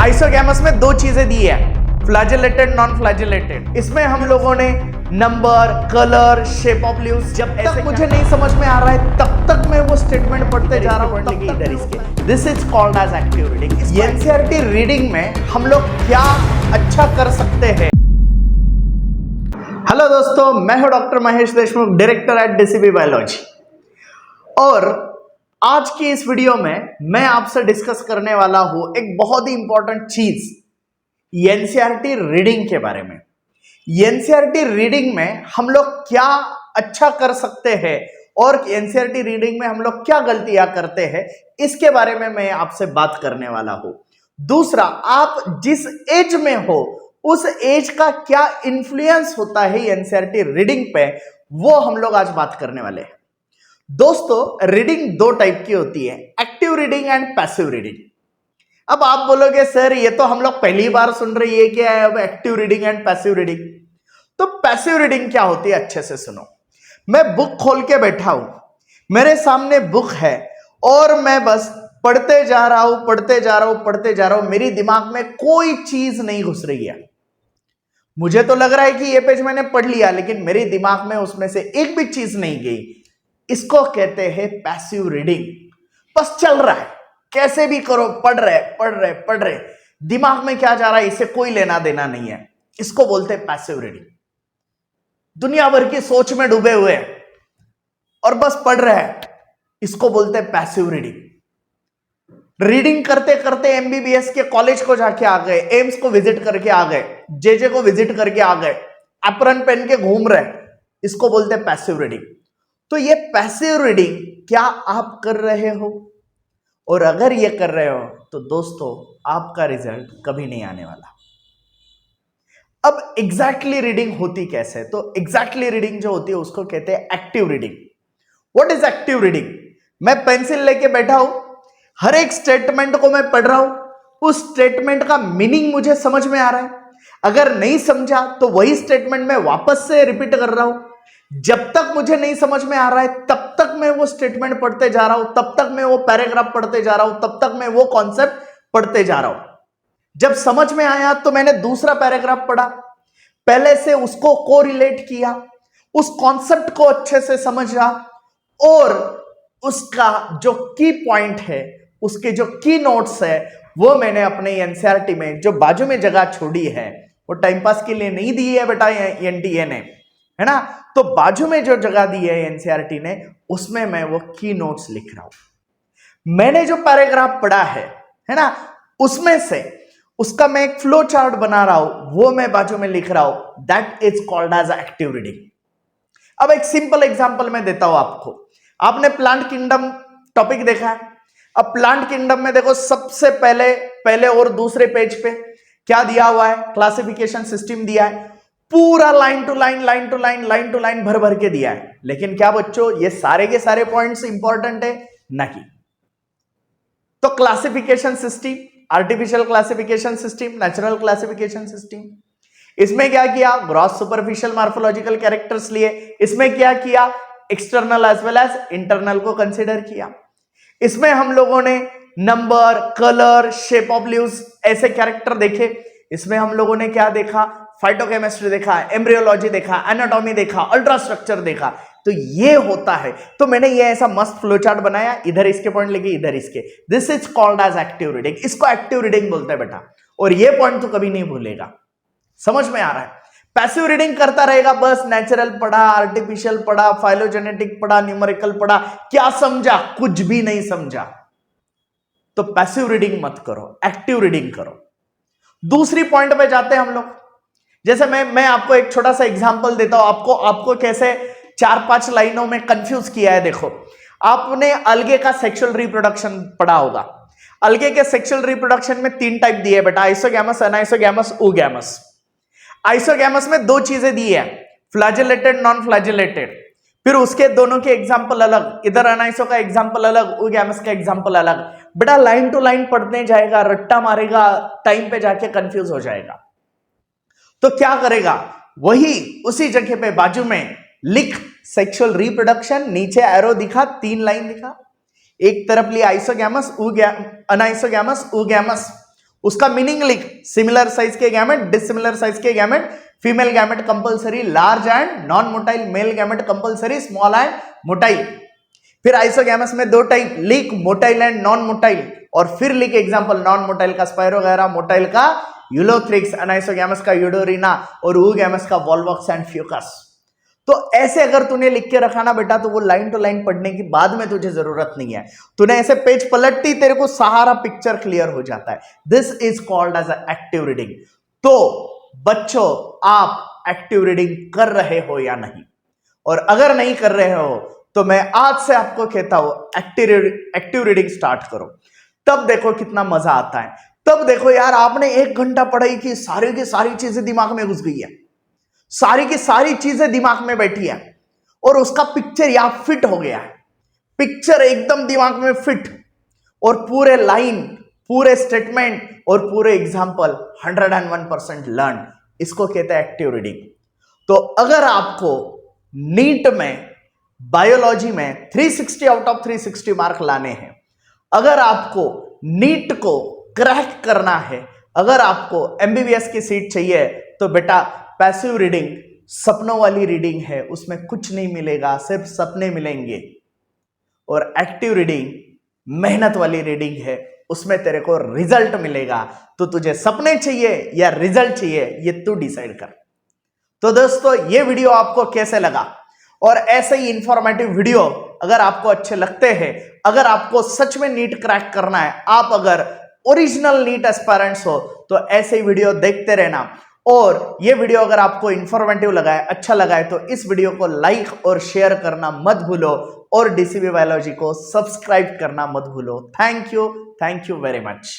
Isogamous में दो चीजें दी है, फ्लैजेलेटेड, नॉन फ्लैजेलेटेड। इसमें हम लोगों ने number, colour, shape of leaves, जब तक मुझे नहीं समझ में आ रहा है तब तक मैं वो स्टेटमेंट पढ़ते जा रहा हूं, तब इधर इसके। This is called as active reading. NCERT reading में हम लोग क्या अच्छा कर सकते हैं। हेलो दोस्तों, मैं हूं doctor Mahesh Deshmukh, director at DCB biology. और आज की इस वीडियो में मैं आपसे डिस्कस करने वाला हूं एक बहुत ही इंपॉर्टेंट चीज, एनसीईआरटी रीडिंग के बारे में। एनसीईआरटी रीडिंग में हम लोग क्या अच्छा कर सकते हैं और एनसीईआरटी रीडिंग में हम लोग क्या गलतियां करते हैं, इसके बारे में मैं आपसे बात करने वाला हूं। दूसरा, आप जिस एज में हो उस एज का क्या इन्फ्लुएंस होता है एनसीईआरटी रीडिंग पे, वो हम लोग आज बात करने वाले हैं। दोस्तों, रीडिंग दो टाइप की होती है, active reading and passive reading. अब आप बोलोगे सर ये तो हम लोग पहली बार सुन रहे हैं, क्या है अब active reading and passive reading. तो पैसिव रीडिंग क्या होती है, अच्छे से सुनो। मैं बुक खोल के बैठा हूं, मेरे सामने बुक है और मैं बस पढ़ते जा रहा हूं, पढ़ते जा रहा हूं, पढ़ते जा रहा हूं। मेरी दिमाग में कोई चीज नहीं घुस रही है। मुझे तो लग रहा है कि ये पेज मैंने पढ़ लिया, लेकिन मेरे दिमाग में उसमें से एक भी चीज नहीं गई। इसको कहते हैं पैसिव रीडिंग। बस चल रहा है, कैसे भी करो, पढ़ रहे, दिमाग में क्या जा रहा है इससे कोई लेना देना नहीं है। इसको बोलते हैं पैसिव रीडिंग। दुनिया भर की सोच में डूबे हुए हैं और बस पढ़ रहे हैं, इसको बोलते हैं पैसिव रीडिंग। रीडिंग करते करते एमबीबीएस के कॉलेज को जाके आ गए, एम्स को विजिट करके आ गए, जेजे को विजिट करके आ गए, एप्रन पहन के घूम रहे, इसको बोलते हैं पैसिव रीडिंग। तो ये पैसिव रीडिंग क्या आप कर रहे हो? और अगर ये कर रहे हो तो दोस्तों आपका रिजल्ट कभी नहीं आने वाला। अब एग्जैक्टली रीडिंग होती कैसे? तो एग्जैक्टली रीडिंग जो होती है उसको कहते हैं active reading. What is active reading? मैं पेंसिल लेके बैठा हूं, हर एक स्टेटमेंट को मैं पढ़ रहा हूं, उस स्टेटमेंट का मीनिंग मुझे समझ में आ रहा है। अगर नहीं समझा तो वही स्टेटमेंट मैं वापस से रिपीट कर रहा हूं। जब तक मुझे नहीं समझ में आ रहा है तब तक मैं वो स्टेटमेंट पढ़ते जा रहा हूं, तब तक मैं वो पैराग्राफ पढ़ते जा रहा हूं, तब तक मैं वो कॉन्सेप्ट पढ़ते जा रहा हूं। जब समझ में आया तो मैंने दूसरा पैराग्राफ पढ़ा, पहले से उसको कोरिलेट किया, उस कॉन्सेप्ट को अच्छे से समझा और उसका जो की पॉइंट है, उसके जो की नोट्स है, वो मैंने अपने एनसीईआरटी में जो बाजू में जगह छोड़ी है, वो टाइम पास के लिए नहीं दी है बेटा एनटीए ने, है ना। तो बाजू में जो जगह दी है एनसीईआरटी ने, उसमें मैं वो की नोट्स लिख रहा हूं। मैंने जो पैराग्राफ पढ़ा है ना, उसमें से उसका मैं एक फ्लो चार्ट बना रहा हूं, वो मैं बाजू में लिख रहा हूं। That is called as active reading. अब एक सिंपल एग्जांपल मैं देता हूं आपको। आपने प्लांट किंगडम टॉपिक देखा है। अब प्लांट किंगडम में देखो, सबसे पहले और दूसरे पेज पे क्या दिया हुआ है, क्लासिफिकेशन सिस्टम दिया है, पूरा लाइन टू लाइन भर भर के दिया है। लेकिन क्या बच्चों, ये सारे के सारे पॉइंट्स इंपॉर्टेंट है? नहीं। तो classification system, artificial classification system, natural classification system, इसमें क्या किया, ग्रॉस सुपरफिशियल मॉर्फोलॉजिकल कैरेक्टर्स लिए। इसमें क्या किया, external as well as internal को कंसीडर किया। इसमें हम लोगों ने number, colour, shape of leaves ऐसे कैरेक्टर देखे। इसमें हम लोगों ने क्या देखा, फाइटोकेमिस्ट्री देखा, एम्ब्रियोलॉजी देखा, एनाटॉमी देखा, अल्ट्रास्ट्रक्चर देखा। तो ये होता है। तो मैंने ये ऐसा मस्त फ्लोचार्ट बनाया, इधर इसके पॉइंट लेके इधर इसके। This is called as active reading. इसको एक्टिव रीडिंग बोलते हैं बेटा। और ये पॉइंट तो कभी नहीं भूलेगा। समझ में आ रहा है? पैसिव रीडिंग करता रहेगा, बस नेचुरल पढ़ा, आर्टिफिशियल पढ़ा, फाइलोजेनेटिक पढ़ा, न्यूमेरिकल पढ़ा, क्या समझा? कुछ भी नहीं समझा। तो पैसिव रीडिंग मत करो, एक्टिव रीडिंग करो। दूसरी पॉइंट पे जाते हैं हम लोग। जैसे मैं आपको एक छोटा सा एग्जांपल देता हूं, आपको कैसे 4-5 लाइनों में कंफ्यूज किया है। देखो, आपने अलगे का सेक्सुअल रिप्रोडक्शन पढ़ा होगा। अलगे के सेक्सुअल रिप्रोडक्शन में 3 टाइप दिए है बेटा, आइसोगैमस, अनाइसोगैमस, oogamous। आइसोगैमस में 2 चीजें दी है, फ्लैजेलेटेड, नॉन फ्लैजेलेटेड। फिर उसके दोनों के एग्जांपल अलग, इधर अनाइसो का एग्जांपल अलग, oogamous का एग्जांपल अलग। बेटा लाइन टू लाइन पढ़ने जाएगा, रट्टा मारेगा, टाइम पे जाके कंफ्यूज हो जाएगा। तो क्या करेगा, वही उसी जगह पे बाजू में लिख सेक्सुअल रिप्रोडक्शन, नीचे एरो दिखा, 3 लाइन दिखा। एक तरफ लिया आइसोगैमस, अनाइसोगैमस, oogamous। उसका मीनिंग लिख, सिमिलर साइज के गैमेट, डिसिमिलर साइज के gamete, female gamete compulsory large and non motile, male gamete compulsory small and motile. फिर आइसोगैमस में दो टाइप लिख, मोटाइल एंड नॉन मोटाइल, और फिर लिख एग्जांपल, नॉन मोटाइल का स्पाइरोगैरा, मोटाइल का यूलोथ्रिक्स, अनाइसोगैमस का यूडोरिना और oogamous का वॉल्वॉक्स एंड फ्यूकस। तो ऐसे अगर तूने लिख के रखा ना बेटा, तो वो लाइन टू लाइन पढ़ने की बाद में तुझे जरूरत नहीं है, तूने ऐसे पेज पलटते ही तेरे को सारा पिक्चर क्लियर हो जाता है। This is called as active reading. तो बच्चों, आप एक्टिव रीडिंग कर रहे हो या नहीं? और अगर नहीं कर रहे हो तो मैं आज से आपको कहता हूं एक्टिव रीडिंग स्टार्ट करो। तब देखो कितना मजा आता है। तब देखो यार, आपने 1 घंटा पढ़ाई की सारी चीजें दिमाग में घुस गई है, सारी की सारी चीजें दिमाग में बैठी है, और उसका पिक्चर यहां फिट हो गया है, पिक्चर एकदम दिमाग में फिट, और पूरे लाइन, पूरे स्टेटमेंट और पूरे एग्जाम्पल 101% लर्न। इसको कहते हैं एक्टिव रीडिंग। तो अगर आपको नीट में बायोलॉजी में 360 आउट ऑफ 360 मार्क लाने हैं, अगर आपको नीट को क्रैक करना है, अगर आपको एमबीबीएस की सीट चाहिए, तो बेटा पैसिव रीडिंग सपनों वाली रीडिंग है, उसमें कुछ नहीं मिलेगा, सिर्फ सपने मिलेंगे। और एक्टिव रीडिंग मेहनत वाली रीडिंग है, उसमें तेरे को रिजल्ट मिलेगा। तो तुझे सपने चाहिए या रिजल्ट चाहिए, ये तू डिसाइड कर। तो दोस्तों, ये वीडियो आपको कैसे लगा? और ऐसे ही इंफॉर्मेटिव वीडियो अगर आपको अच्छे लगते हैं, अगर आपको सच में नीट क्रैक करना है, आप अगर ओरिजिनल नीट एस्पायरेंट्स हो, तो ऐसे ही वीडियो देखते रहना। और ये वीडियो अगर आपको इंफॉर्मेटिव लगा है, अच्छा लगा है, तो इस वीडियो को लाइक और शेयर करना मत भूलो, और डीसीबी बायोलॉजी को सब्सक्राइब करना मत भूलो। Thank you very much.